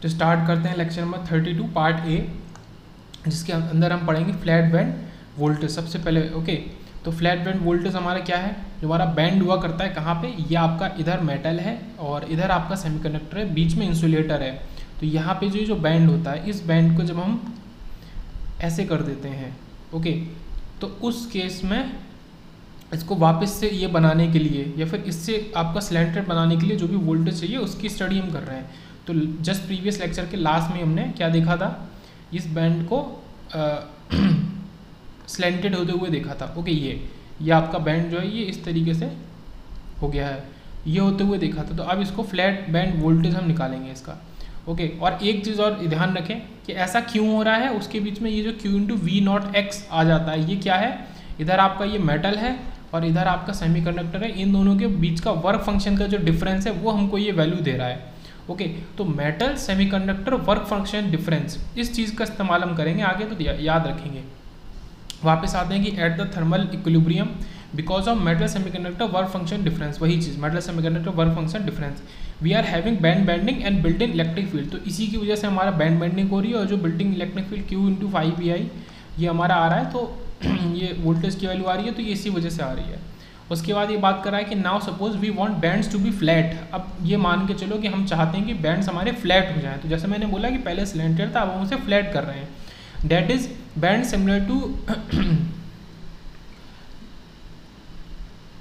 तो स्टार्ट करते हैं लेक्चर नंबर 32 पार्ट ए, जिसके अंदर हम पढ़ेंगे फ्लैट बैंड वोल्टेज। सबसे पहले ओके, तो फ्लैट बैंड वोल्टेज हमारा क्या है, जो हमारा बैंड हुआ करता है कहाँ पे, ये आपका इधर मेटल है और इधर आपका सेमीकंडक्टर है, बीच में इंसुलेटर है। तो यहाँ पे जो बैंड होता है, इस बैंड को जब हम ऐसे कर देते हैं ओके, तो उस केस में इसको वापस से ये बनाने के लिए या फिर इससे आपका सिलेंडर बनाने के लिए जो भी वोल्टेज चाहिए उसकी स्टडी हम कर रहे हैं। तो जस्ट प्रीवियस लेक्चर के लास्ट में हमने क्या देखा था, इस बैंड को स्लेंटेड होते हुए देखा था ओके। ये आपका बैंड जो है ये इस तरीके से हो गया है, ये होते हुए देखा था। तो अब इसको फ्लैट बैंड वोल्टेज हम निकालेंगे इसका ओके। और एक चीज़ और ध्यान रखें कि ऐसा क्यों हो रहा है, उसके बीच में ये जो Q into V naught x आ जाता है, ये क्या है, इधर आपका ये मेटल है और इधर आपका सेमीकंडक्टर है, इन दोनों के बीच का वर्क फंक्शन का जो डिफरेंस है वो हमको ये वैल्यू दे रहा है ओके। तो metal semiconductor work function difference, इस चीज़ का इस्तेमाल हम करेंगे आगे, तो याद रखेंगे। वापस आते हैं कि at the thermal equilibrium because of metal semiconductor work function difference, वही चीज़ metal semiconductor work function difference, we are having band bending and built in electric field. तो इसी की वजह से हमारा बैंड बेंडिंग हो रही है और जो built in electric field Q into 5VI ये हमारा आ रहा है, तो ये वोल्टेज की वैल्यू आ रही है, तो ये इसी वजह से आ रही है। उसके बाद ये बात कर रहा है कि now suppose we want bands to be flat. अब ये मान के चलो कि हम चाहते हैं कि बैंड्स हमारे फ्लैट हो जाएं। तो जैसे मैंने बोला कि पहले सिलेंडर था, अब हम उसे फ्लैट कर रहे हैं। That is band similar to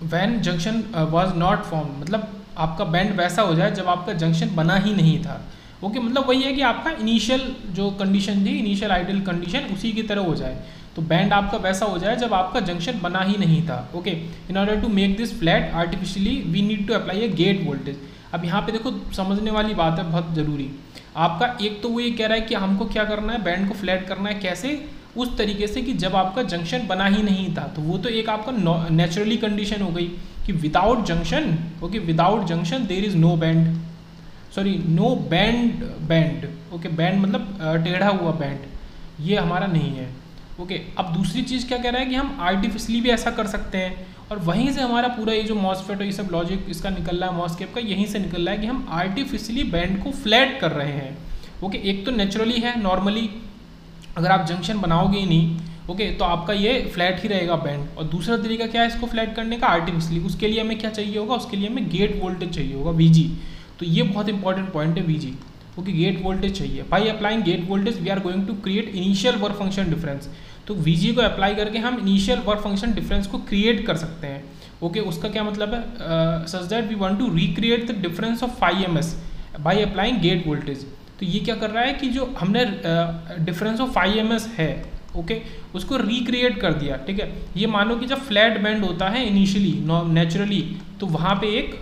when junction was not form, मतलब आपका बैंड वैसा हो जाए जब आपका जंक्शन बना ही नहीं था ओके। मतलब वही है कि आपका इनिशियल जो कंडीशन थी, इनिशियल आइडियल कंडीशन उसी की तरह हो जाए। तो बैंड आपका वैसा हो जाए जब आपका जंक्शन बना ही नहीं था okay. In order to make this flat artificially we need to apply a gate voltage. अब यहाँ पे देखो समझने वाली बात है बहुत ज़रूरी। आपका एक तो वो ये कह रहा है कि हमको क्या करना है, बैंड को फ्लैट करना है, कैसे, उस तरीके से कि जब आपका जंक्शन बना ही नहीं था। तो वो तो एक आपका नेचुरली कंडीशन हो गई कि without junction okay, without junction there is no band, sorry no band okay. Band मतलब टेढ़ा हुआ बैंड, ये हमारा नहीं है ओके। अब दूसरी चीज़ क्या कह रहा है कि हम आर्टिफिशियली भी ऐसा कर सकते हैं, और वहीं से हमारा पूरा ये जो मॉसफेट और ये सब लॉजिक इसका निकल रहा है, मॉसकेप का, यहीं से निकल रहा है कि हम आर्टिफिशियली बैंड को फ्लैट कर रहे हैं ओके। एक तो नेचुरली है, नॉर्मली अगर आप जंक्शन बनाओगे ही नहीं ओके तो आपका ये फ्लैट ही रहेगा बैंड। और दूसरा तरीका क्या है इसको फ्लैट करने का, आर्टिफिशियली। उसके लिए हमें क्या चाहिए होगा, उसके लिए हमें गेट वोल्टेज चाहिए होगा VG। तो ये बहुत इंपॉर्टेंट पॉइंट है VG ओके, गेट वोल्टेज चाहिए। By applying gate voltage we are going to create initial work function difference. तो VG को अप्लाई करके हम इनिशियल वर्क फंक्शन डिफरेंस को क्रिएट कर सकते हैं ओके। उसका क्या मतलब है, such that we want to recreate the difference of 5ms by applying gate voltage. तो ये क्या कर रहा है कि जो हमने डिफरेंस ऑफ 5ms है ओके, उसको रिक्रिएट कर दिया ठीक है। ये मानो कि जब फ्लैट बैंड होता है इनिशियली नेचुरली, तो वहाँ पे एक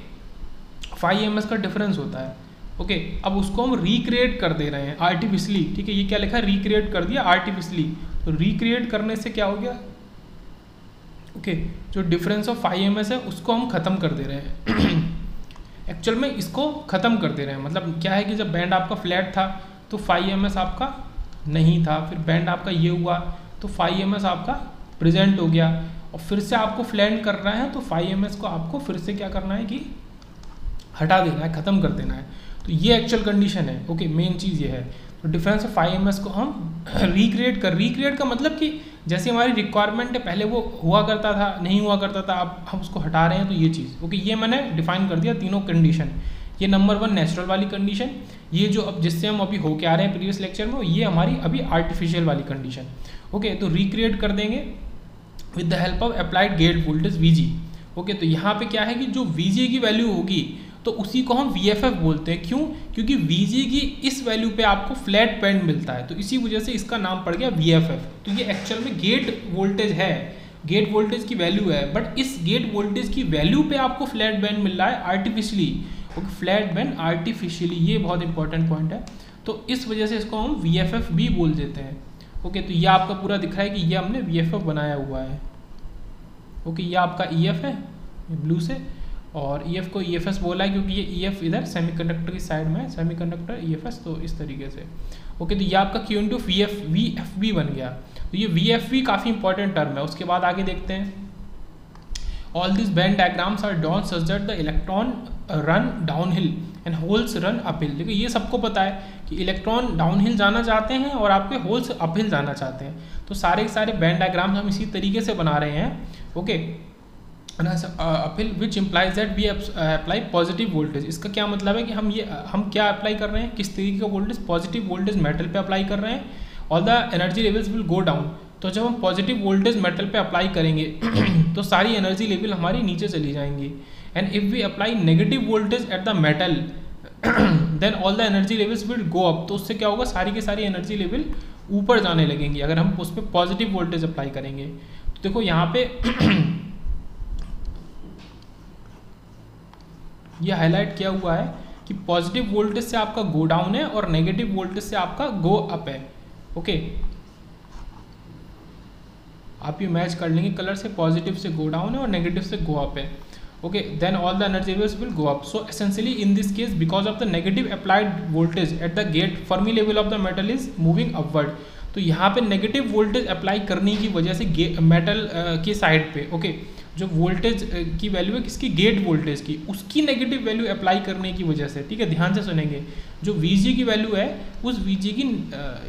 5ms का डिफरेंस होता है ओके। अब उसको हम रिक्रिएट कर दे रहे हैं आर्टिफिशियली ठीक है। ये क्या लिखा है, रिक्रिएट कर दिया आर्टिफिशियली। तो रिक्रिएट करने से क्या हो गया ओके, जो डिफरेंस ऑफ 5ms है उसको हम ख़त्म कर दे रहे हैं एक्चुअल में इसको ख़त्म कर दे रहे हैं। मतलब क्या है कि जब बैंड आपका फ्लैट था तो 5ms आपका नहीं था, फिर बैंड आपका ये हुआ तो 5ms आपका प्रेजेंट हो गया, और फिर से आपको फ्लैट कर रहा है तो 5ms को आपको फिर से क्या करना है कि हटा देना है, ख़त्म कर देना है। तो ये एक्चुअल कंडीशन है ओके, मेन चीज़ ये है। तो डिफरेंस ऑफ 5ms को हम रिक्रिएट का मतलब कि जैसे हमारी रिक्वायरमेंट है, पहले वो हुआ करता था नहीं हुआ करता था, अब हम उसको हटा रहे हैं, तो ये चीज़ ओके। ये मैंने डिफाइन कर दिया तीनों कंडीशन। ये नंबर 1 नेचुरल वाली कंडीशन, ये जो अब जिससे हम अभी होके आ रहे हैं प्रीवियस लेक्चर में, ये हमारी अभी आर्टिफिशियल वाली कंडीशन ओके। तो रिक्रिएट कर देंगे with the help of applied gate voltage VG okay. तो यहाँ पे क्या है कि जो VG की वैल्यू होगी तो उसी को हम VFF बोलते हैं। क्यों, क्योंकि VG की इस वैल्यू पे आपको फ्लैट बैंड मिलता है, तो इसी वजह से इसका नाम पड़ गया VFF। तो ये एक्चुअल में गेट वोल्टेज है, गेट वोल्टेज की वैल्यू है, बट इस गेट वोल्टेज की वैल्यू पे आपको फ्लैट बैंड मिल रहा है artificially okay. Flat band artificially, ये बहुत इंपॉर्टेंट पॉइंट है। तो इस वजह से इसको हम VFF भी बोल देते हैं ओके। तो ये आपका पूरा दिख रहा है कि ये हमने VFF बनाया हुआ है ओके। ये आपका EF है ब्लू से, और EF को EFS बोला है क्योंकि ये EF इधर सेमीकंडक्टर की साइड में है, सेमीकंडक्टर EFS, तो इस तरीके से ओके। तो ये आपका Q इंटू VFB बन गया। तो ये VFB काफ़ी इंपॉर्टेंट टर्म है। उसके बाद आगे देखते हैं, all this band diagrams are drawn such that the electron run downhill and holes run uphill. देखो ये सबको पता है कि इलेक्ट्रॉन डाउनहिल जाना चाहते हैं और आपके होल्स अपहिल जाना चाहते हैं। तो सारे के सारे बैंड डायग्राम हम इसी तरीके से बना रहे हैं। Okay, uphill which implies that we apply positive voltage. इसका क्या मतलब है कि हम क्या अप्लाई कर रहे हैं, किस तरीके का वोल्टेज, पॉजिटिव वोल्टेज मेटल पे अप्लाई कर रहे हैं और the energy levels will go down. तो जब हम पॉजिटिव वोल्टेज मेटल पे अप्लाई करेंगे तो सारी एनर्जी लेवल हमारी नीचे चली जाएंगी। And if we apply negative voltage at the metal then all the energy levels will go up. तो उससे क्या होगा, सारी की सारी एनर्जी लेवल ऊपर जाने लगेंगी अगर हम उस पर पॉजिटिव वोल्टेज अप्लाई करेंगे। तो देखो यहाँ पे ये हाईलाइट किया हुआ है कि पॉजिटिव वोल्टेज से आपका गो डाउन है और नेगेटिव वोल्टेज से आपका गो अप है। ओके, आप ये मैच कर लेंगे कलर से, पॉजिटिव से गो डाउन है और नेगेटिव से गो अप है। Okay, then all the energy levels will go up. So essentially in this case because of the negative applied voltage at the gate Fermi level of the metal is moving upward. तो यहाँ पे negative voltage apply करने की वजह से metal की side पे, okay, जो वोल्टेज की वैल्यू है किसकी, गेट वोल्टेज की, उसकी नेगेटिव वैल्यू अप्लाई करने की वजह से, ठीक है, ध्यान से सुनेंगे, जो Vg की वैल्यू है उस Vg की,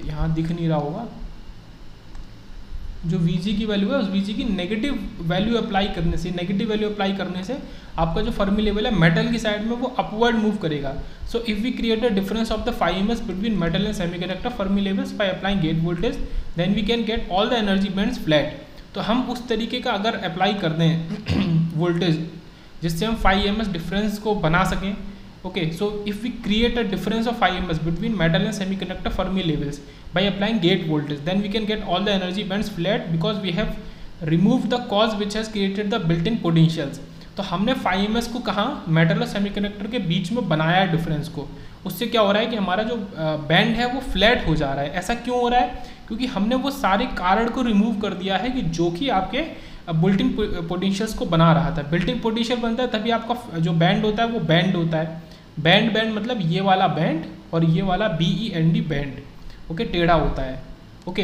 यहाँ दिख नहीं रहा होगा, जो Vg की वैल्यू है उस Vg की नेगेटिव वैल्यू अप्लाई करने से आपका जो फर्मी लेवल है मेटल की साइड में वो अपवर्ड मूव करेगा। So if we create a difference of the phi ms between metal and semiconductor Fermi levels by applying gate voltage then we can get all the energy bands flat. तो हम उस तरीके का अगर apply कर दें voltage जिससे हम phi ms डिफरेंस को बना सकें। Okay, so if we create a difference of phi ms between metal and semiconductor Fermi levels by applying gate voltage then we can get all the energy bands flat because we have removed the cause which has created the built-in potentials। तो हमने phi ms को कहाँ, metal और semiconductor के बीच में बनाया है difference को। उससे क्या हो रहा है कि हमारा जो बैंड है वो फ्लैट हो जा रहा है। ऐसा क्यों हो रहा है, क्योंकि हमने वो सारे कारण को रिमूव कर दिया है कि जो कि आपके बिल्ट-इन पोटेंशियल्स को बना रहा था। बिल्ट-इन पोटेंशियल बनता है तभी आपका जो बैंड होता है वो बैंड होता है। बैंड मतलब ये वाला बैंड और ये वाला BEND बैंड, ओके, टेढ़ा होता है। ओके,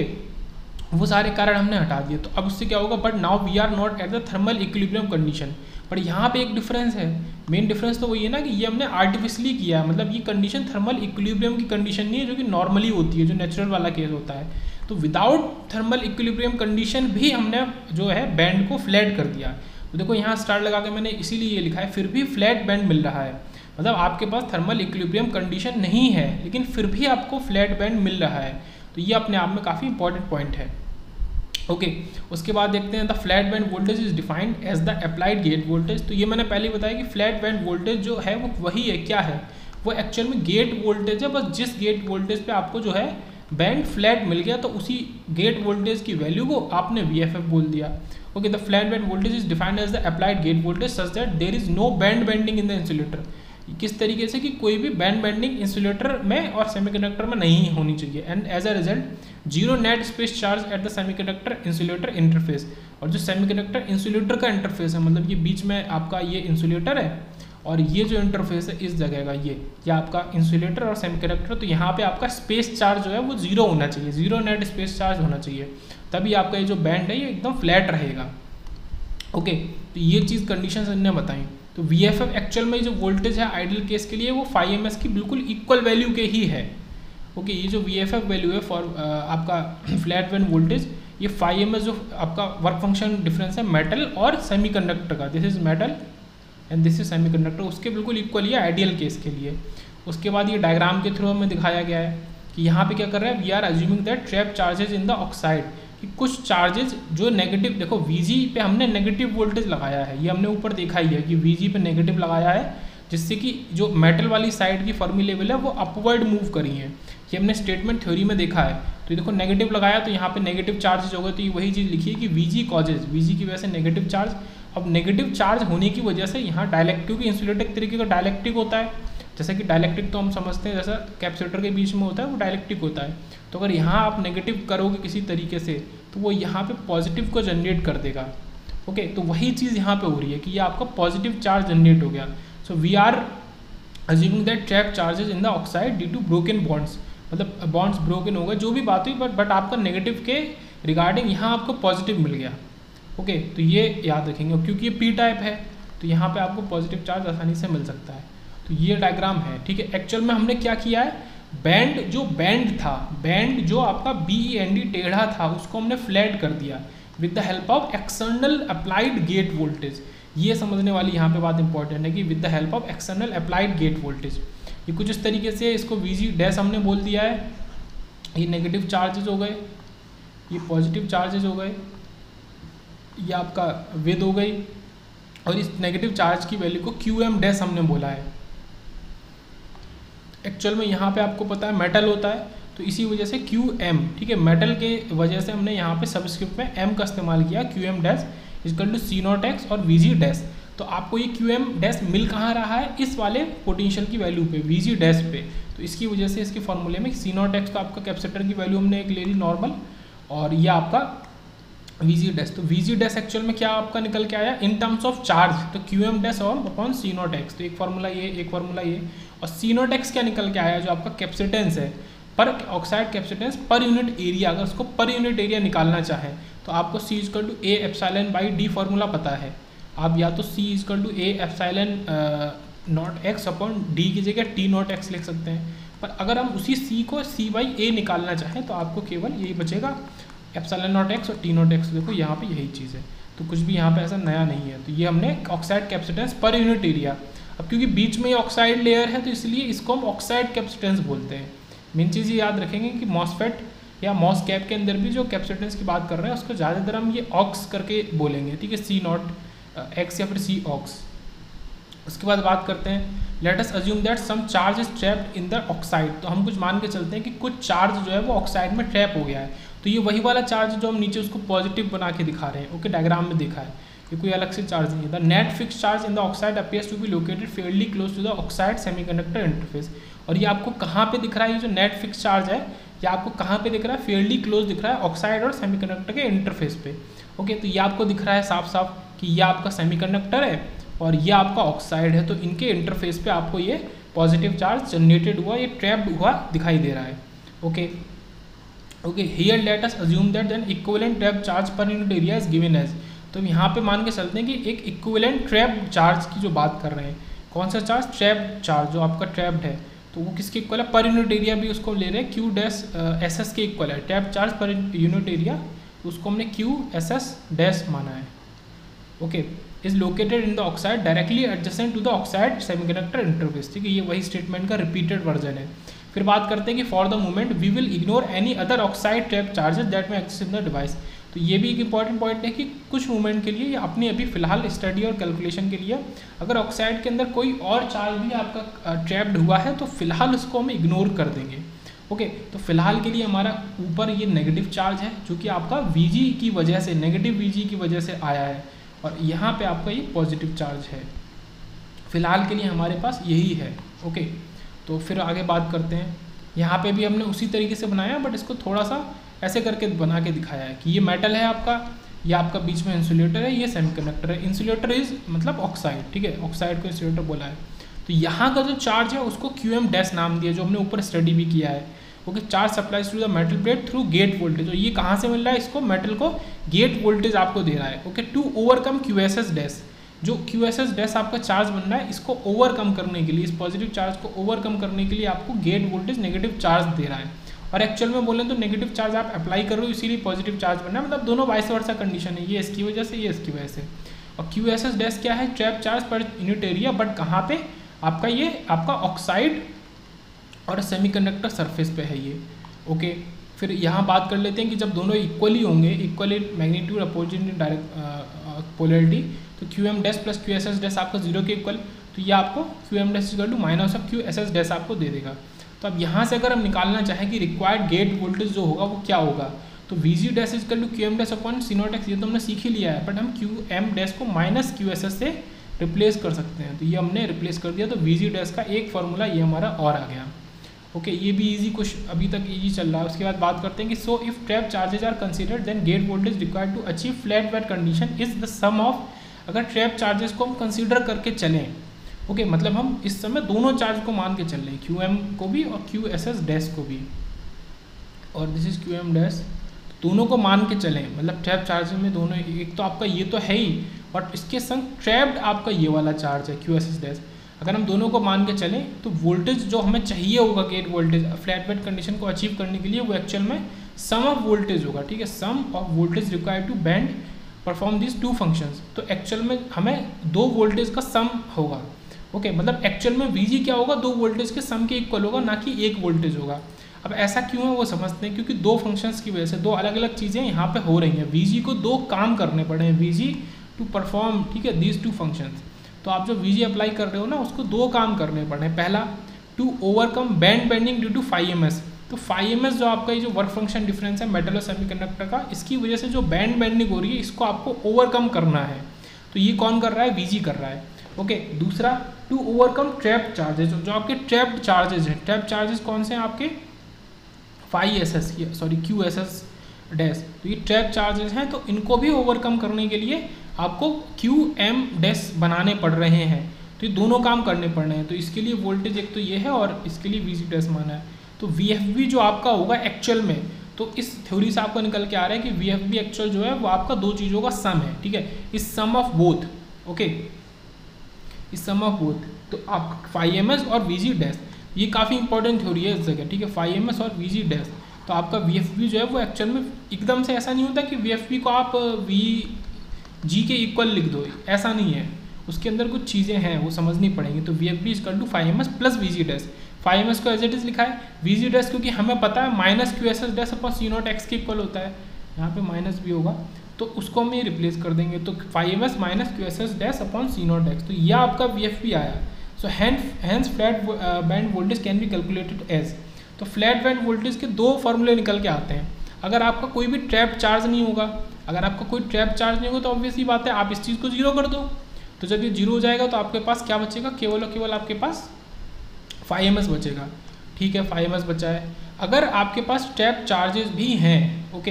वो सारे कारण हमने हटा दिए। तो अब उससे क्या होगा, but now we are not at the thermal equilibrium condition. पर यहाँ पे एक डिफरेंस है, मेन डिफरेंस तो वही है ना कि ये हमने आर्टिफिशियली किया है, मतलब ये कंडीशन थर्मल इक्विलिब्रियम की कंडीशन नहीं है जो कि नॉर्मली होती है, जो नेचुरल वाला केस होता है। तो विदाउट थर्मल इक्विलिब्रियम कंडीशन भी हमने जो है बैंड को फ्लैट कर दिया। तो देखो यहाँ स्टार लगा के मैंने इसीलिए ये लिखा है, फिर भी फ्लैट बैंड मिल रहा है, मतलब आपके पास थर्मल इक्विलिब्रियम कंडीशन नहीं है लेकिन फिर भी आपको फ्लैट बैंड मिल रहा है। तो ये अपने आप में काफ़ी इंपॉर्टेंट पॉइंट है। ओके, उसके बाद देखते हैं the flat band voltage is defined as the applied gate voltage. तो ये मैंने पहले बताया कि फ्लैट बैंड वोल्टेज जो है वो वही है, क्या है, वो एक्चुअल में गेट वोल्टेज है। बस जिस गेट वोल्टेज पे आपको जो है बैंड फ्लैट मिल गया तो उसी गेट वोल्टेज की वैल्यू को आपने VFF बोल दिया। Okay, the flat band voltage is defined as the applied gate voltage such that there is no band bending in the insulator. किस तरीके से कि कोई भी बैंड बेंडिंग इंसुलेटर में और सेमीकंडक्टर में नहीं होनी चाहिए। And as a result zero net space charge at the semiconductor insulator interface. और जो सेमीकंडक्टर इंसुलेटर का इंटरफेस है, मतलब ये बीच में आपका ये इंसुलेटर है और ये जो इंटरफेस है इस जगह का ये आपका इंसुलेटर और सेमीकंडक्टर। तो यहाँ पे आपका स्पेस चार्ज जो है वो जीरो होना चाहिए, जीरो नेट स्पेस चार्ज होना चाहिए, तभी आपका ये जो बैंड है ये एकदम फ्लैट रहेगा। ओके, तो ये चीज़ कंडीशन हमने बताई। तो VFF एक्चुअल में जो वोल्टेज है आइडियल केस के लिए वो phi ms की बिल्कुल इक्वल वैल्यू के ही है। ओके, ये जो VFF वैल्यू है फॉर आपका फ्लैट बैंड वोल्टेज, ये phi ms जो आपका वर्क फंक्शन डिफरेंस है मेटल और सेमीकंडक्टर का, this is metal and this is semiconductor, उसके बिल्कुल इक्वल ही है आइडियल केस के लिए। उसके बाद ये डायग्राम के थ्रू हमें दिखाया गया है कि यहाँ पे क्या कर रहा है, we are assuming that trap charges in the oxide, कि कुछ चार्जेज जो नेगेटिव, देखो Vg पे हमने नेगेटिव वोल्टेज लगाया है, ये हमने ऊपर देखा ही है कि Vg पे नेगेटिव लगाया है जिससे कि जो मेटल वाली साइड की फर्मी लेवल है वो अपवर्ड मूव करी है। ये हमने स्टेटमेंट थ्योरी में देखा है। तो देखो नेगेटिव लगाया तो यहाँ पे नेगेटिव चार्जेज हो गए, तो ये वही चीज़ लिखी है कि Vg कॉजेज, Vg की वजह से नेगेटिव चार्ज। अब नेगेटिव चार्ज होने की वजह से यहाँ डायलेक्ट्रिक, क्योंकि इंसुलेटर एक तरीके का डायलेक्ट्रिक होता है, जैसा कि डायलेक्ट्रिक तो हम समझते हैं जैसा कैपेसिटर के बीच में होता है वो डायलेक्ट्रिक होता है। तो अगर यहाँ आप नेगेटिव करोगे किसी तरीके से तो वो यहाँ पे पॉजिटिव को जनरेट कर देगा। ओके, तो वही चीज़ यहाँ पे हो रही है कि ये आपका पॉजिटिव चार्ज जनरेट हो गया। So we are assuming that trap charges in the oxide due to broken bonds, मतलब बॉन्ड्स ब्रोकन हो गए, जो भी बात हुई, बट आपका नेगेटिव के रिगार्डिंग यहाँ आपको पॉजिटिव मिल गया। ओके, तो ये याद रखेंगे क्योंकि ये P टाइप है तो यहाँ पे आपको पॉजिटिव चार्ज आसानी से मिल सकता है। तो ये डायग्राम है, ठीक है। एक्चुअल में हमने क्या किया है, बैंड था, बैंड जो आपका BEND टेढ़ा था, उसको हमने फ्लैट कर दिया with the help of external applied gate voltage. ये समझने वाली यहाँ पे बात इंपॉर्टेंट है कि with the help of external applied gate voltage. ये कुछ इस तरीके से, इसको VG डैश हमने बोल दिया है। ये नेगेटिव चार्जेज हो गए, ये पॉजिटिव चार्जेज हो गए, ये आपका विद हो गई, और इस नेगेटिव चार्ज की वैल्यू को QM डैश हमने बोला है। एक्चुअल में यहाँ पे आपको पता है मेटल होता है, तो इसी वजह से QM, ठीक है, मेटल के वजह से हमने यहाँ पे सबस्क्रिप्ट में M का इस्तेमाल किया। QM dash equal to C0x और VG डैश। तो आपको ये QM डैश मिल कहाँ रहा है, इस वाले पोटेंशियल की वैल्यू पे, VG डैश पे। तो इसकी वजह से इसके फॉर्मूले में C0x तो आपका कैपेसिटर की वैल्यू हमने एक ले ली नॉर्मल, और ये आपका VG डैश। तो VG डैश एक्चुअल में क्या आपका निकल के आया इन टर्म्स ऑफ चार्ज, तो QM डैश और अपॉन C0x। तो एक फार्मूला ये, एक फार्मूला ये, और C0x क्या निकल के आया, जो आपका कैपेसिटेंस है, पर ऑक्साइड कैपेसिटेंस पर यूनिट एरिया। अगर उसको पर यूनिट एरिया निकालना चाहे तो आपको C equal to A epsilon by D formula पता है। आप या तो C equal to A epsilon naught x upon D की जगह T नॉट x लिख सकते हैं। पर अगर हम उसी C को C बाई A निकालना चाहें तो आपको केवल यही बचेगा, एप्सिलॉन नॉट x और T नॉट x। देखो यहाँ पे यही चीज़ है, तो कुछ भी यहाँ पे ऐसा नया नहीं है। तो ये हमने ऑक्साइड कैपेसिटेंस पर यूनिट एरिया। अब क्योंकि बीच में ये ऑक्साइड लेयर है, तो इसलिए इसको हम ऑक्साइड कैपेसिटेंस बोलते हैं। मेन चीज़ ये याद रखेंगे कि मॉसफेट या मॉस कैप के अंदर भी जो कैपेसिटेंस की बात कर रहे हैं उसको ज़्यादातर हम ये ऑक्स करके बोलेंगे, ठीक है, C0x या फिर C ऑक्स। उसके बाद बात करते हैं, let us assume that some charge is trapped in the oxide. तो हम कुछ मान के चलते हैं कि कुछ चार्ज जो है वो ऑक्साइड में ट्रैप हो गया है। तो ये वही वाला चार्ज जो हम नीचे उसको पॉजिटिव बना के दिखा रहे हैं, ओके, डायग्राम में देखा है, ये कोई अलग से चार्ज नहीं है। The net fix charge in the oxide appears to be located fairly close to the oxide semiconductor interface. और ये आपको कहाँ पे दिख रहा है, ये जो नेट फिक्स चार्ज है ये आपको कहाँ पे दिख रहा है, फेयरली क्लोज दिख रहा है ऑक्साइड और सेमीकंडक्टर के इंटरफेस पे। ओके, तो ये आपको दिख रहा है साफ साफ कि ये आपका सेमीकंडक्टर है और ये आपका ऑक्साइड है। तो इनके इंटरफेस पे आपको ये पॉजिटिव चार्ज जनरेटेड हुआ, ये ट्रैप्ड हुआ दिखाई दे रहा है। Okay okay, here let us assume that then equivalent trap charge per unit area is given as. तो यहाँ पे मान के चलते हैं कि एक इक्विवेलेंट ट्रैप चार्ज की जो बात कर रहे हैं, कौन सा चार्ज, ट्रैप चार्ज जो आपका ट्रैप्ड है, तो वो किसके इक्वल है, पर यूनिट एरिया भी उसको ले रहे हैं Q डैश SS के इक्वल है। Trap charge per unit area उसको हमने QSS डैश माना है। Okay, is located in the oxide directly adjacent to the oxide semiconductor interface. ठीक है, ये वही स्टेटमेंट का रिपीटेड वर्जन है। फिर बात करते हैं कि for the moment we will ignore any other oxide trap charges that may exist in the device. तो ये भी एक इंपॉर्टेंट पॉइंट है कि कुछ मोमेंट के लिए या अपनी अभी फिलहाल स्टडी और कैलकुलेशन के लिए अगर ऑक्साइड के अंदर कोई और चार्ज भी आपका ट्रैप्ड हुआ है तो फिलहाल उसको हम इग्नोर कर देंगे। ओके, तो फिलहाल के लिए हमारा ऊपर ये नेगेटिव चार्ज है जो कि आपका VG की वजह से, नेगेटिव VG की वजह से आया है, और यहाँ पे आपका ये पॉजिटिव चार्ज है। फिलहाल के लिए हमारे पास यही है। ओके, तो फिर आगे बात करते हैं। यहाँ पे भी हमने उसी तरीके से बनाया, बट इसको थोड़ा सा ऐसे करके बना के दिखाया है कि ये मेटल है आपका, ये आपका बीच में इंसुलेटर है, ये सेमीकंडक्टर है। इंसुलेटर इज मतलब ऑक्साइड, ठीक है, ऑक्साइड को इंसुलेटर बोला है। तो यहाँ का जो चार्ज है उसको QM डैश नाम दिया, जो हमने ऊपर स्टडी भी किया है। Okay, charge supplies to the metal plate through gate voltage. और ये कहाँ से मिल रहा है, इसको मेटल को गेट वोल्टेज आपको दे रहा है। Okay, to overcome QSS dash, जो QSS डैश आपका चार्ज बन रहा है, इसको ओवरकम करने के लिए, इस पॉजिटिव चार्ज को ओवरकम करने के लिए आपको गेट वोल्टेज नेगेटिव चार्ज दे रहा है। और एक्चुअल में बोलें तो नेगेटिव चार्ज आप अप्लाई कर रहे हो, इसीलिए पॉजिटिव चार्ज बन रहा है। मतलब दोनों वाइस वर्सा कंडीशन है, ये इसकी वजह से, ये इसकी वजह से। और QSS डैश क्या है, trap charge per unit area, but कहाँ पे आपका, ये आपका ऑक्साइड और सेमीकंडक्टर सरफेस पे है ये। ओके, फिर यहाँ बात कर लेते हैं कि जब दोनों इक्वली होंगे, equally magnitude opposite in direct polarity, तो QM dash plus QSS dash आपका 0 के इक्वल, तो ये आपको QM dash equal to minus of QSS dash आपको दे देगा। तो अब यहाँ से अगर हम निकालना चाहें कि रिक्वायर्ड गेट वोल्टेज जो होगा वो क्या होगा, तो VG dash equal to QM dash upon C0x, ये तो हमने सीख ही लिया है, बट हम QM डैश को माइनस QSS से रिप्लेस कर सकते हैं। तो ये हमने रिप्लेस कर दिया, तो VG डैश का एक फार्मूला ये हमारा और आ गया। ओके, ये भी इजी, कुछ अभी तक इजी चल रहा है। उसके बाद बात करते हैं कि so if trap charges are considered then gate voltage required to achieve flat wet condition is the sum of, अगर ट्रैप चार्जेस को हम कंसिडर करके चलें, ओके, मतलब हम इस समय दोनों चार्ज को मान के चल रहे हैं, QM को भी और QSS डैश को भी, और दिस इज QM डैश, दोनों को मान के चलें। मतलब ट्रैप चार्ज में दोनों, एक तो आपका ये तो है ही, और इसके संग ट्रैप्ड आपका ये वाला चार्ज है QSS डैश। अगर हम दोनों को मान के चलें तो वोल्टेज जो हमें चाहिए होगा gate voltage flat bed condition को अचीव करने के लिए वो एक्चुअल में सम ऑफ वोल्टेज होगा, ठीक है, sum of voltage required to band perform this two functions. तो एक्चुअल में हमें दो वोल्टेज का सम होगा, ओके, मतलब एक्चुअल में Vg क्या होगा, दो वोल्टेज के सम के इक्वल होगा, ना कि एक वोल्टेज होगा। अब ऐसा क्यों है वो समझते हैं, क्योंकि दो फंक्शंस की वजह से दो अलग अलग चीज़ें यहाँ पे हो रही हैं, Vg को दो काम करने पड़े हैं, Vg टू परफॉर्म, ठीक है, दीज टू फंक्शंस। तो आप जो Vg अप्लाई कर रहे हो ना उसको दो काम करने पड़े हैं। पहला, to overcome band bending due to φms। तो φms जो आपका ये जो वर्क फंक्शन डिफरेंस है मेटल और सेमीकंडक्टर का, इसकी वजह से जो बैंड बेंडिंग हो रही है इसको आपको ओवरकम करना है। तो ये कौन कर रहा है, Vg कर रहा है, ओके। दूसरा, टू ओवरकम ट्रैप चार्जेस, जो आपके ट्रैप्ड चार्जेस हैं, ट्रैप चार्जेस कौन से हैं आपके, QSS डैश। तो ये ट्रैप चार्जेस हैं, तो इनको भी ओवरकम करने के लिए आपको QM डैश बनाने पड़ रहे हैं। तो ये दोनों काम करने पड़ रहे हैं। तो इसके लिए वोल्टेज एक तो ये है और इसके लिए Vg डैश माना है। तो VFB जो आपका होगा एक्चुअल में, तो इस थ्योरी से आपको निकल के आ रहा है कि VFB एक्चुअल जो है वो आपका दो चीज़ों का सम है, ठीक है, इस सम ऑफ बोथ, ओके, इस सम ऑफ बोथ। तो आप φms और Vg डैश, ये काफ़ी इंपॉर्टेंट थ्योरी है इस जगह, ठीक है, φms और Vg डैश। तो आपका VFB जो है वो एक्चुअल में एकदम से ऐसा नहीं होता कि VFB को आप Vg के इक्वल लिख दो, ऐसा नहीं है, उसके अंदर कुछ चीज़ें हैं वो समझनी पड़ेंगी। तो VFB equal to φms plus Vg dash. φms को एज इट इज़ लिखा है, Vg डैश क्योंकि हमें पता है minus QSS dash upon C0 x के इक्वल होता है, यहाँ पे माइनस भी होगा तो उसको हम ये रिप्लेस कर देंगे। तो φms minus QSS dash upon C0 x, तो यह आपका VFB आया। So hence flat band voltage can be calculated as. तो फ्लैट बैंड वोल्टेज के दो फॉर्मूले निकल के आते हैं। अगर आपका कोई भी ट्रैप चार्ज नहीं होगा, अगर आपका कोई ट्रैप चार्ज नहीं होगा तो ऑब्वियसली बात है आप इस चीज़ को जीरो कर दो। तो जब ये जीरो हो जाएगा तो आपके पास क्या बचेगा, केवल और केवल आपके पास φms बचेगा, ठीक है, φms बचा है। अगर आपके पास ट्रैप चार्जेस भी हैं, ओके,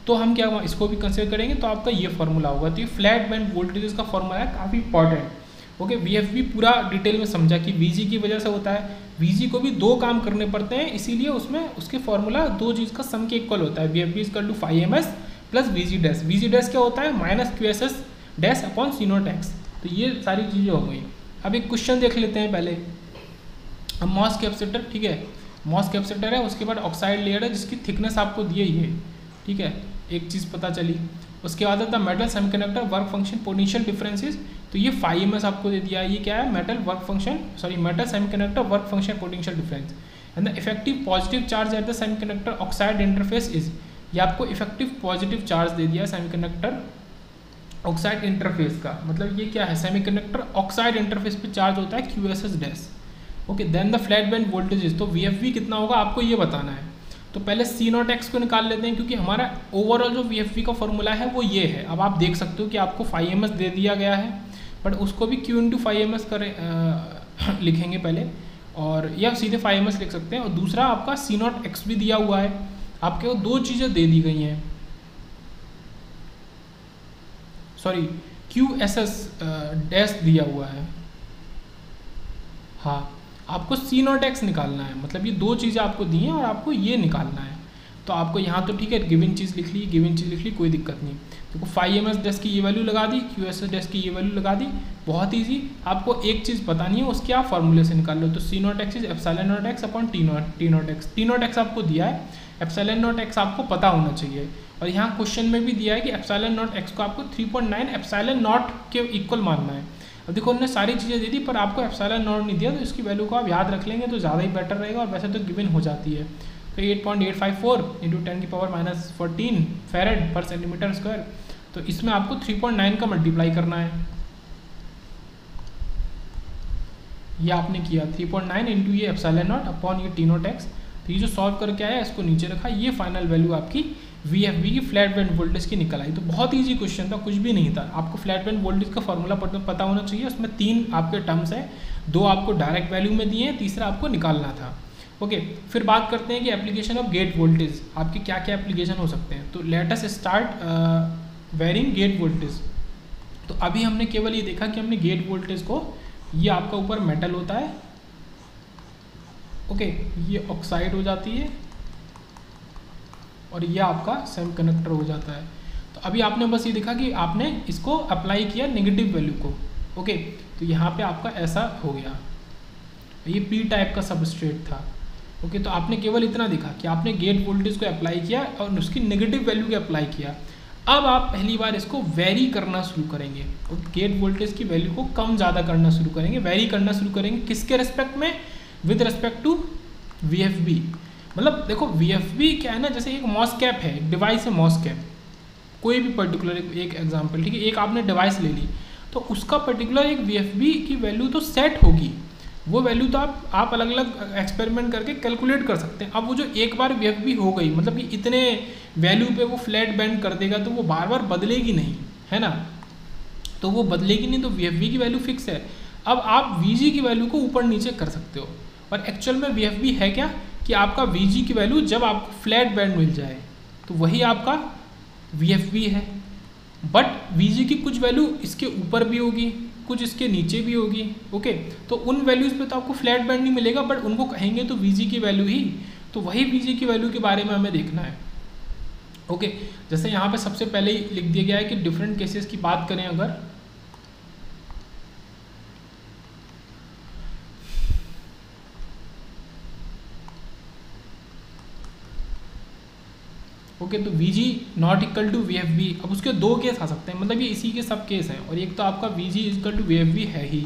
तो हम क्या इसको भी कंसिडर करेंगे। तो आपका ये फार्मूला होगा। तो ये फ्लैट बैंड वोल्टेज का फार्मूला है, काफ़ी इंपॉर्टेंट, ओके। VFB पूरा डिटेल में समझा कि Vg की वजह से होता है, Vg को भी दो काम करने पड़ते हैं, इसीलिए उसमें उसके फार्मूला दो चीज़ का सम के इक्वल होता है। VFB equal to φms plus Vg dash. Vg dash क्या होता है, minus QSS dash upon C0 x। तो ये सारी चीज़ें हो गई। अब एक क्वेश्चन देख लेते हैं पहले। अब मॉस कैपेसिटर, ठीक है, मॉस कैपेसिटर है, उसके बाद ऑक्साइड लेयर है जिसकी थिकनेस आपको दी है ये, ठीक है, एक चीज़ पता चली। उसके बाद आता है metal semiconductor work function potential differences. तो ये φms आपको दे दिया है, ये क्या है, metal semiconductor work function potential difference and the effective positive charge at the semiconductor oxide interface is. ये आपको इफेक्टिव पॉजिटिव चार्ज दे दिया है सेमीकंडक्टर ऑक्साइड इंटरफेस का, मतलब ये क्या है, सेमीकंडक्टर ऑक्साइड इंटरफेस पे चार्ज होता है QSS dash, okay. Then the flat band voltage, तो VFB कितना होगा आपको ये बताना है। तो पहले C0 x को निकाल लेते हैं, क्योंकि हमारा ओवरऑल जो VFB का फॉर्मूला है वो ये है। अब आप देख सकते हो कि आपको φms दे दिया गया है, बट उसको भी Q इंटू φms करें लिखेंगे पहले, और या सीधे φms लिख सकते हैं। और दूसरा आपका C0 x भी दिया हुआ है, आपके वो दो चीज़ें दे दी गई हैं, सॉरी QSS डैश दिया हुआ है, हाँ, आपको C0 x निकालना है, मतलब ये दो चीज़ें आपको दी हैं और आपको ये निकालना है। तो आपको यहाँ तो ठीक है गिवन चीज़ लिख ली, कोई दिक्कत नहीं। देखो φms डैश की ये वैल्यू लगा दी, QSS डैश की ये वैल्यू लगा दी, बहुत ईजी। आपको एक चीज़ बतानी है, उसके आप फॉर्मूले से निकाल लो। तो C0 x is ε0 x upon T0 x आपको दिया है, ε0 x आपको पता होना चाहिए। और यहाँ क्वेश्चन में भी दिया है कि ε0 x को आपको 3.9 ε0 के इक्वल मानना है। अब देखो उन्होंने सारी चीज़ें दे दी, पर आपको ε0 नहीं दिया, तो इसकी वैल्यू को आप याद रख लेंगे तो ज़्यादा ही बेटर रहेगा, और वैसे तो गिवन हो जाती है। तो 8.854 इंटू 10⁻14 फैरेड पर सेंटीमीटर स्क्वायर। तो इसमें आपको 3.9 का मल्टीप्लाई करना है, ये आपने किया 3.9 इंटू ये ε0 अपॉन ये T0 x। तो ये जो सॉल्व करके आया इसको नीचे रखा, ये फाइनल वैल्यू आपकी VFB की फ्लैट बैंड वोल्टेज की निकल आई। तो बहुत ईजी क्वेश्चन था, कुछ भी नहीं था। आपको फ्लैट बैंड वोल्टेज का फॉर्मूला पता होना चाहिए, उसमें तीन आपके टर्म्स हैं, दो आपको डायरेक्ट वैल्यू में दिए हैं, तीसरा आपको निकालना था, ओके। फिर बात करते हैं कि एप्लीकेशन ऑफ गेट वोल्टेज, आपके क्या क्या एप्लीकेशन हो सकते हैं। तो let us start varying gate voltage. तो अभी हमने केवल ये देखा कि हमने गेट वोल्टेज को, ये आपका ऊपर मेटल होता है, ओके, ये ऑक्साइड हो जाती है और ये आपका सेमीकंडक्टर हो जाता है। तो अभी आपने बस ये देखा कि आपने इसको अप्लाई किया नेगेटिव वैल्यू को, ओके। तो यहाँ पे आपका ऐसा हो गया, ये पी टाइप का सबस्ट्रेट था। ओके, तो आपने केवल इतना दिखा कि आपने गेट वोल्टेज को अप्लाई किया और उसकी नेगेटिव वैल्यू को अप्लाई किया। अब आप पहली बार इसको वेरी करना शुरू करेंगे और गेट वोल्टेज की वैल्यू को कम ज़्यादा करना शुरू करेंगे, वेरी करना शुरू करेंगे। किसके रेस्पेक्ट में? With respect to VFB। मतलब देखो VFB क्या है ना, जैसे एक मॉसकैप है, एक डिवाइस है मॉसकैप, कोई भी पर्टिकुलर एक एग्जांपल, ठीक है, एक आपने डिवाइस ले ली तो उसका पर्टिकुलर एक VFB की वैल्यू तो सेट होगी। वो वैल्यू तो आप अलग अलग एक्सपेरिमेंट करके कैलकुलेट कर सकते हैं। अब वो जो एक बार VFB हो गई, मतलब कि इतने वैल्यू पे वो फ्लैट बैंड कर देगा, तो वो बार बार बदलेगी नहीं, है ना, तो वो बदलेगी नहीं, तो VFB की वैल्यू फिक्स है। अब आप VG की वैल्यू को ऊपर नीचे कर सकते हो। और एक्चुअल में VFB है क्या कि आपका VG की वैल्यू जब आपको फ्लैट बैंड मिल जाए तो वही आपका VFB है। बट VG की कुछ वैल्यू इसके ऊपर भी होगी, कुछ इसके नीचे भी होगी। ओके, तो उन वैल्यूज़ पे तो आपको फ्लैट बैंड नहीं मिलेगा, बट उनको कहेंगे तो VG की वैल्यू ही, तो वही VG की वैल्यू के बारे में हमें देखना है। ओके, जैसे यहाँ पे सबसे पहले ही लिख दिया गया है कि डिफरेंट केसेस की बात करें अगर, ओके, तो VG not equal to VFB। अब उसके दो केस आ सकते हैं, मतलब ये इसी के सब केस हैं, और एक तो आपका VG इक्वल टू VFB है ही।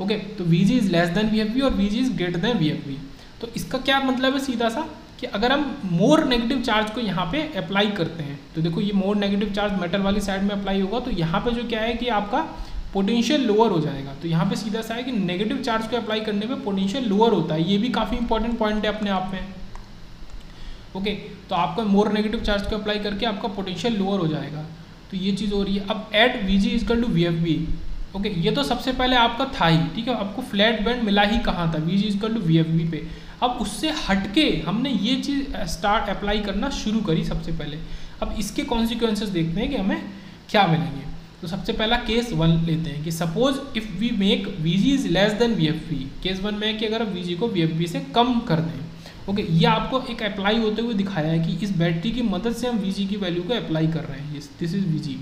ओके, तो VG is less than VFB और VG is greater than VFB। तो इसका क्या मतलब है सीधा सा कि अगर हम मोर नेगेटिव चार्ज को यहाँ पे अप्लाई करते हैं, तो देखो ये मोर नेगेटिव चार्ज मेटल वाली साइड में अप्लाई होगा, तो यहाँ पे जो क्या है कि आपका पोटेंशियल लोअर हो जाएगा। तो यहाँ पे सीधा सा है कि नेगेटिव चार्ज को अप्लाई करने पे पोटेंशियल लोअर होता है। ये भी काफ़ी इंपॉर्टेंट पॉइंट है अपने आप में। ओके, तो आपका मोर नेगेटिव चार्ज को अप्लाई करके आपका पोटेंशियल लोअर हो जाएगा, तो ये चीज़ हो रही है। अब at VG equal to VFB, okay, ये तो सबसे पहले आपका था ही, ठीक है, आपको फ्लैट बैंड मिला ही कहाँ था, VG इक्वल टू VFB पे। अब उससे हटके हमने ये चीज़ स्टार्ट अप्लाई करना शुरू करी सबसे पहले। अब इसके कॉन्सिक्वेंसेस देखते हैं कि हमें क्या मिलेंगे। तो सबसे पहला केस 1 लेते हैं कि suppose if we make VG is less than VFB। Case 1 में है कि अगर हम VG को VFB से कम कर दें। ओके, ये आपको एक अप्लाई होते हुए दिखाया है कि इस बैटरी की मदद से हम VG की वैल्यू को अप्लाई कर रहे हैं। This is VG।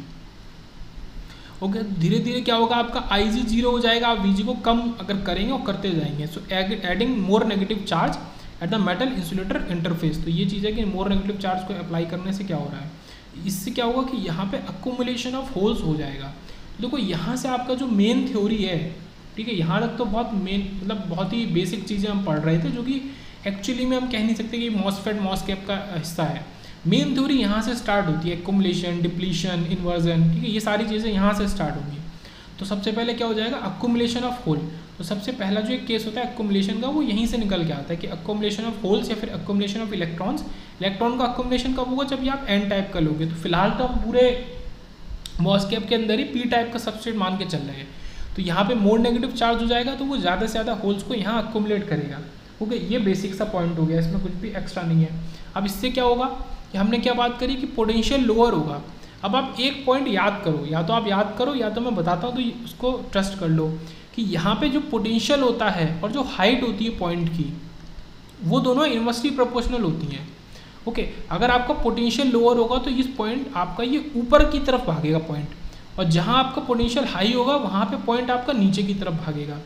ओके, धीरे धीरे क्या होगा, आपका IG 0 हो जाएगा। आप VG को कम अगर करेंगे और करते जाएंगे, so adding more negative charge at the metal insulator interface. तो ये चीज़ है कि मोर नेगेटिव चार्ज को अप्लाई करने से क्या हो रहा है, इससे क्या होगा कि यहाँ पे अक्यूमुलेशन ऑफ होल्स हो जाएगा। देखो यहाँ से आपका जो मेन थ्योरी है, ठीक है, यहाँ तक तो बहुत मेन, मतलब बहुत ही बेसिक चीज़ें हम पढ़ रहे थे, जो कि एक्चुअली में हम कह नहीं सकते कि मॉसफेट मॉसकैप का हिस्सा है। मेन थ्योरी यहाँ से स्टार्ट होती है, एक्यूमुलेशन, डिप्लीशन, इन्वर्जन, ठीक है, ये सारी चीज़ें यहाँ से स्टार्ट होंगी। तो सबसे पहले क्या हो जाएगा, अक्यूमुलेशन ऑफ होल। तो सबसे पहला जो एक केस होता है एक्यूमुलेशन का, वो यहीं से निकल के आता है कि अक्यूमुलेशन ऑफ होल्स या फिर अक्यूमुलेशन ऑफ इलेक्ट्रॉन्स। इलेक्ट्रॉन का अक्यूमुलेशन कब होगा, जब ये आप N टाइप का लोगे। तो फिलहाल तो हम पूरे मॉसकैप के अंदर ही P टाइप का सबस्ट्रेट मान के चल रहे हैं। तो यहाँ पे मोर नेगेटिव चार्ज हो जाएगा, तो वो ज़्यादा से ज़्यादा होल्स को यहाँ अक्यूमुलेट करेगा। ओके, ये बेसिक सा पॉइंट हो गया, इसमें कुछ भी एक्स्ट्रा नहीं है। अब इससे क्या होगा कि हमने क्या बात करी कि पोटेंशियल लोअर होगा। अब आप एक पॉइंट याद करो, या तो आप याद करो या तो मैं बताता हूँ, तो उसको ट्रस्ट कर लो कि यहाँ पे जो पोटेंशियल होता है और जो हाइट होती है पॉइंट की, वो दोनों इनवर्सली प्रोपोर्शनल होती हैं। ओके, अगर आपका पोटेंशियल लोअर होगा तो इस पॉइंट आपका ये ऊपर की तरफ भागेगा पॉइंट, और जहाँ आपका पोटेंशियल हाई होगा वहाँ पे पॉइंट आपका नीचे की तरफ भागेगा।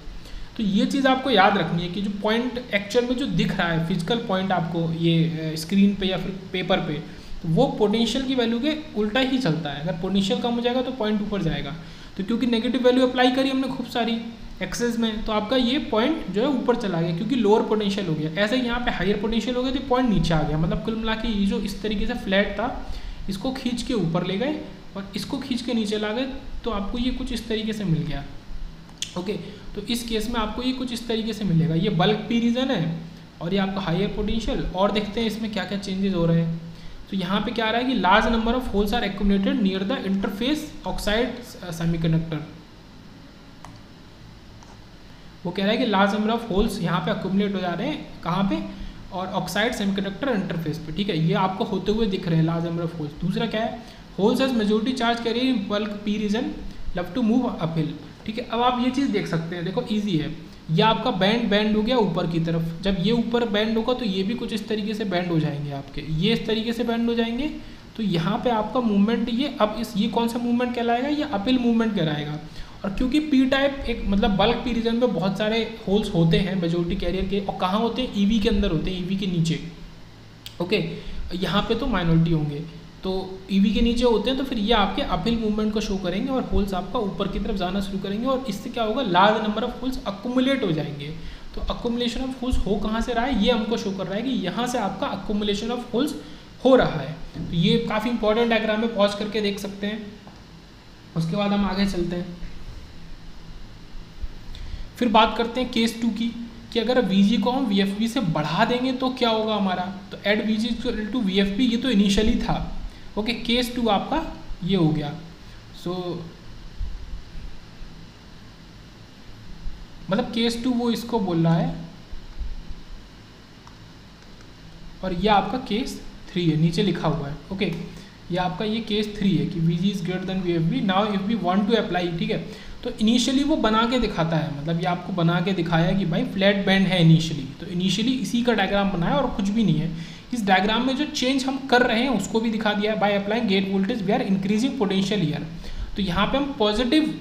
तो ये चीज़ आपको याद रखनी है कि जो पॉइंट एक्चुअल में जो दिख रहा है, फिजिकल पॉइंट आपको ये स्क्रीन पे या फिर पेपर पे, तो वो पोटेंशियल की वैल्यू के उल्टा ही चलता है। अगर पोटेंशियल कम हो जाएगा तो पॉइंट ऊपर जाएगा। तो क्योंकि नेगेटिव वैल्यू अप्लाई करी हमने खूब सारी एक्सेस में, तो आपका ये पॉइंट जो है ऊपर चला गया, क्योंकि लोअर पोटेंशियल हो गया। ऐसे ही यहाँ पे हायर पोटेंशियल हो गया तो पॉइंट नीचे आ गया। मतलब कुल मिला के ये जो इस तरीके से फ्लैट था, इसको खींच के ऊपर ले गए और इसको खींच के नीचे ला गए, तो आपको ये कुछ इस तरीके से मिल गया। ओके, तो इस केस में आपको ये कुछ इस तरीके से मिलेगा। ये बल्क पी रीजन है और ये आपका हायर पोटेंशियल। और देखते हैं इसमें क्या क्या चेंजेस हो रहे हैं। तो यहाँ पे क्या आ रहा है कि large number of holes are accumulated near the interface oxide semiconductor. वो कह रहा है कि लार्ज नंबर ऑफ होल्स यहाँ पे अक्यूमुलेट हो जा रहे हैं, कहाँ पे, और ऑक्साइड सेमीकंडक्टर इंटरफेस पे, ठीक है, ये आपको होते हुए दिख रहे हैं लार्ज नंबर ऑफ होल्स। दूसरा क्या है, holes as majority charge carry in bulk P region love to move uphill, ठीक है। अब आप ये चीज़ देख सकते हैं, देखो इजी है, ये आपका बैंड हो गया ऊपर की तरफ। जब ये ऊपर बैंड होगा तो ये भी कुछ इस तरीके से बैंड हो जाएंगे आपके, ये इस तरीके से बैंड हो जाएंगे। तो यहाँ पे आपका मूवमेंट ये, अब ये कौन सा मूवमेंट कहलाएगा, ये अपिल मूवमेंट कहलाएगा। और क्योंकि पी टाइप एक मतलब बल्क पी रीजन में बहुत सारे होल्स होते हैं मेजॉरिटी कैरियर के, और कहाँ होते हैं, ईवी के अंदर होते हैं, ईवी के नीचे। ओके, यहाँ पे तो माइनॉरिटी होंगे, तो ईवी के नीचे होते हैं, तो फिर ये आपके अपहिल मूवमेंट को शो करेंगे और होल्स आपका ऊपर की तरफ जाना शुरू करेंगे, और इससे क्या होगा, large number of holes accumulate हो जाएंगे। तो अक्यूमुलेशन ऑफ होल्स हो कहाँ से रहा है, ये हमको शो कर रहा है कि यहाँ से आपका अक्यूमुलेशन ऑफ होल्स हो रहा है। तो ये काफ़ी इंपॉर्टेंट डायग्राम में पॉज करके देख सकते हैं। उसके बाद हम आगे चलते हैं, फिर बात करते हैं केस 2 की, कि अगर Vg को हम VFB से बढ़ा देंगे तो क्या होगा हमारा। तो एड Vg टू VFB, ये तो इनिशियली था। ओके, केस 2 आपका ये हो गया। सो मतलब केस 2 वो इसको बोल रहा है, और ये आपका केस 3 है, नीचे लिखा हुआ है। ओके, ये आपका ये केस 3 है कि Vg is greater than VFB। Now if we want to apply, ठीक है, तो इनिशियली वो बना के दिखाता है, मतलब ये आपको बना के दिखाया कि भाई फ्लैट बैंड है इनिशियली, तो इनिशियली इसी का डायग्राम बनाया और कुछ भी नहीं है। इस डायग्राम में जो चेंज हम कर रहे हैं उसको भी दिखा दिया है। By applying gate voltage we are increasing potential here, तो यहाँ पे हम पॉजिटिव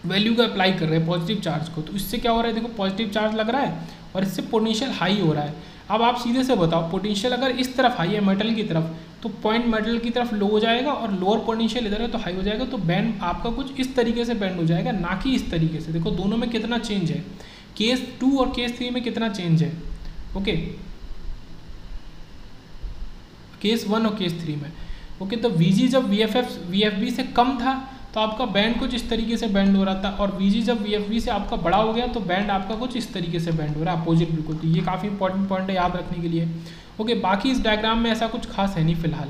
वैल्यू का अप्लाई कर रहे हैं, पॉजिटिव चार्ज को। तो इससे क्या हो रहा है, देखो पॉजिटिव चार्ज लग रहा है और इससे पोटेंशियल हाई हो रहा है। अब आप सीधे से बताओ, पोटेंशियल अगर इस तरफ हाई है मेटल की तरफ, तो पॉइंट मेटल की तरफ लो हो जाएगा, और लोअर पोटेंशियल इधर है तो हाई हो जाएगा। तो बैंड आपका कुछ इस तरीके से बैंड हो जाएगा, ना कि इस तरीके से। देखो दोनों में कितना चेंज है, केस 2 और केस 3 में कितना चेंज है। ओके, केस 1 और केस 3 में। ओके, तो Vg जब VFB से कम था तो आपका बैंड कुछ इस तरीके से बैंड हो रहा था, और Vg जब VFB से आपका बड़ा हो गया तो बैंड आपका कुछ इस तरीके से बैंड हो रहा है, अपोजिट बिल्कुल। तो ये काफ़ी इंपॉर्टेंट पॉइंट है याद रखने के लिए। ओके, बाकी इस डायग्राम में ऐसा कुछ खास है नहीं फिलहाल।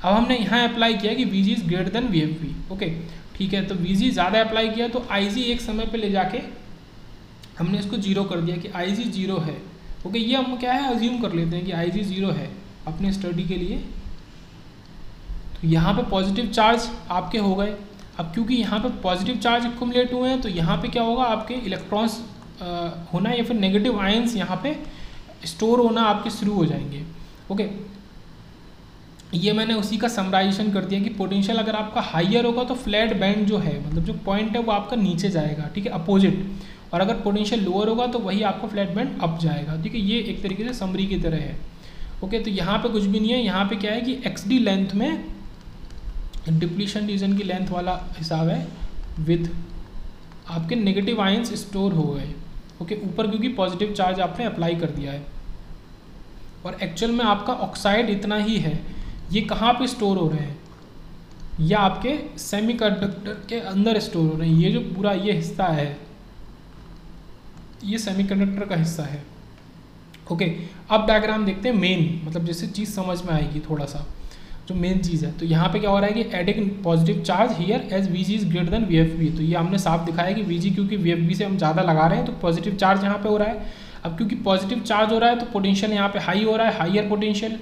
अब हमने यहाँ अप्लाई किया कि Vg is greater than VFB। Okay, ठीक है, तो Vg ज़्यादा अप्लाई किया तो Ig एक समय पर ले जाके हमने इसको 0 कर दिया कि Ig 0 है। ओके, ये हम क्या है अज्यूम कर लेते हैं कि Ig 0 है अपने स्टडी के लिए। तो यहाँ पे पॉजिटिव चार्ज आपके हो गए। अब क्योंकि यहाँ पे पॉजिटिव चार्ज एक्युमुलेट हुए हैं, तो यहाँ पे क्या होगा, आपके इलेक्ट्रॉन्स होना या फिर नेगेटिव आयंस यहाँ पे स्टोर होना आपके शुरू हो जाएंगे। ओके, ये मैंने उसी का समराइजेशन कर दिया कि पोटेंशियल अगर आपका हाइयर होगा तो फ्लैट बैंड जो है, मतलब जो पॉइंट है वो आपका नीचे जाएगा, ठीक है, अपोजिट। और अगर पोटेंशियल लोअर होगा तो वही आपका फ्लैट बैंड अप जाएगा, ठीक है। ये एक तरीके से समरी की तरह है। ओके, तो यहाँ पे कुछ भी नहीं है, यहाँ पे क्या है कि XD लेंथ में डिप्लीशन रीजन की लेंथ वाला हिसाब है विद आपके नेगेटिव आयंस स्टोर हो गए। ओके, ऊपर क्योंकि पॉजिटिव चार्ज आपने अप्लाई कर दिया है, और एक्चुअल में आपका ऑक्साइड इतना ही है। ये कहाँ पे स्टोर हो रहे हैं, या आपके सेमीकंडक्टर के अंदर स्टोर हो रहे हैं। ये जो पूरा ये हिस्सा है, ये सेमीकंडक्टर का हिस्सा है। ओके, अब डायग्राम देखते हैं मेन, मतलब जैसे चीज़ समझ में आएगी थोड़ा सा, जो मेन चीज़ है। तो यहाँ पे क्या हो रहा है कि adding positive charge here as Vg is greater than VFB। तो ये हमने साफ दिखाया कि Vg क्योंकि VFB से हम ज़्यादा लगा रहे हैं तो पॉजिटिव चार्ज यहाँ पे हो रहा है। अब क्योंकि पॉजिटिव चार्ज हो रहा है तो पोटेंशियल यहाँ पे हाई हो रहा है, हाइयर पोटेंशियल।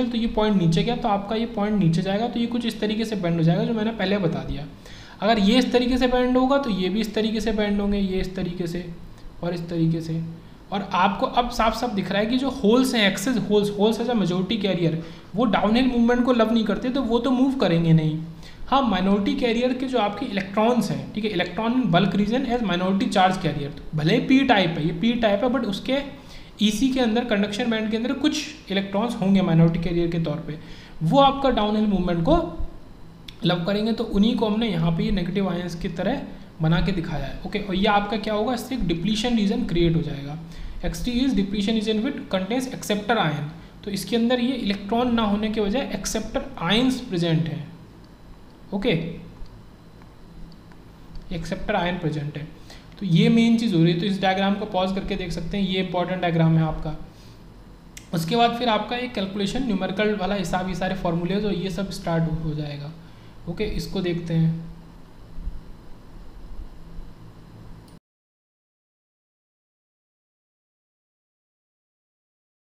तो ये पॉइंट नीचे गया तो आपका ये पॉइंट नीचे जाएगा, तो ये कुछ इस तरीके से बैंड हो जाएगा जो मैंने पहले बता दिया। अगर ये इस तरीके से बैंड होगा तो ये भी इस तरीके से बैंड होंगे, ये इस तरीके से और इस तरीके से। और आपको अब साफ साफ दिख रहा है कि जो होल्स हैं, excess holes as a majority carrier, वो डाउनहिल मूवमेंट को लव नहीं करते, तो वो तो मूव करेंगे नहीं। हाँ, माइनॉरिटी कैरियर के जो आपके इलेक्ट्रॉन्स हैं, ठीक है, electron in bulk region as minority charge carrier, तो भले पी टाइप है, ये पी टाइप है, बट उसके ईसी के अंदर, कंडक्शन बैंड के अंदर कुछ इलेक्ट्रॉन्स होंगे माइनॉरिटी कैरियर के तौर पे, वो आपका डाउनहिल मूवमेंट को लव करेंगे। तो उन्हीं को हमने यहाँ पे ये नेगेटिव आयंस की तरह बना के दिखाया है। ओके, और ये आपका क्या होगा, इससे एक डिप्लीशन रीजन क्रिएट हो जाएगा। XT is depletion region with contains acceptor ion. तो इसके अंदर ये इलेक्ट्रॉन ना होने के बजाय एक्सेप्टर आयंस प्रेजेंट हैं। ओके, एक्सेप्टर आयन प्रेजेंट है। तो ये मेन चीज़ हो रही है। तो इस डायग्राम को पॉज करके देख सकते हैं, ये इंपॉर्टेंट डायग्राम है आपका। उसके बाद फिर आपका एक कैलकुलेशन न्यूमेरिकल वाला हिसाब, ये सारे फॉर्मूलेज और ये सब स्टार्ट हो जाएगा। ओके, इसको देखते हैं।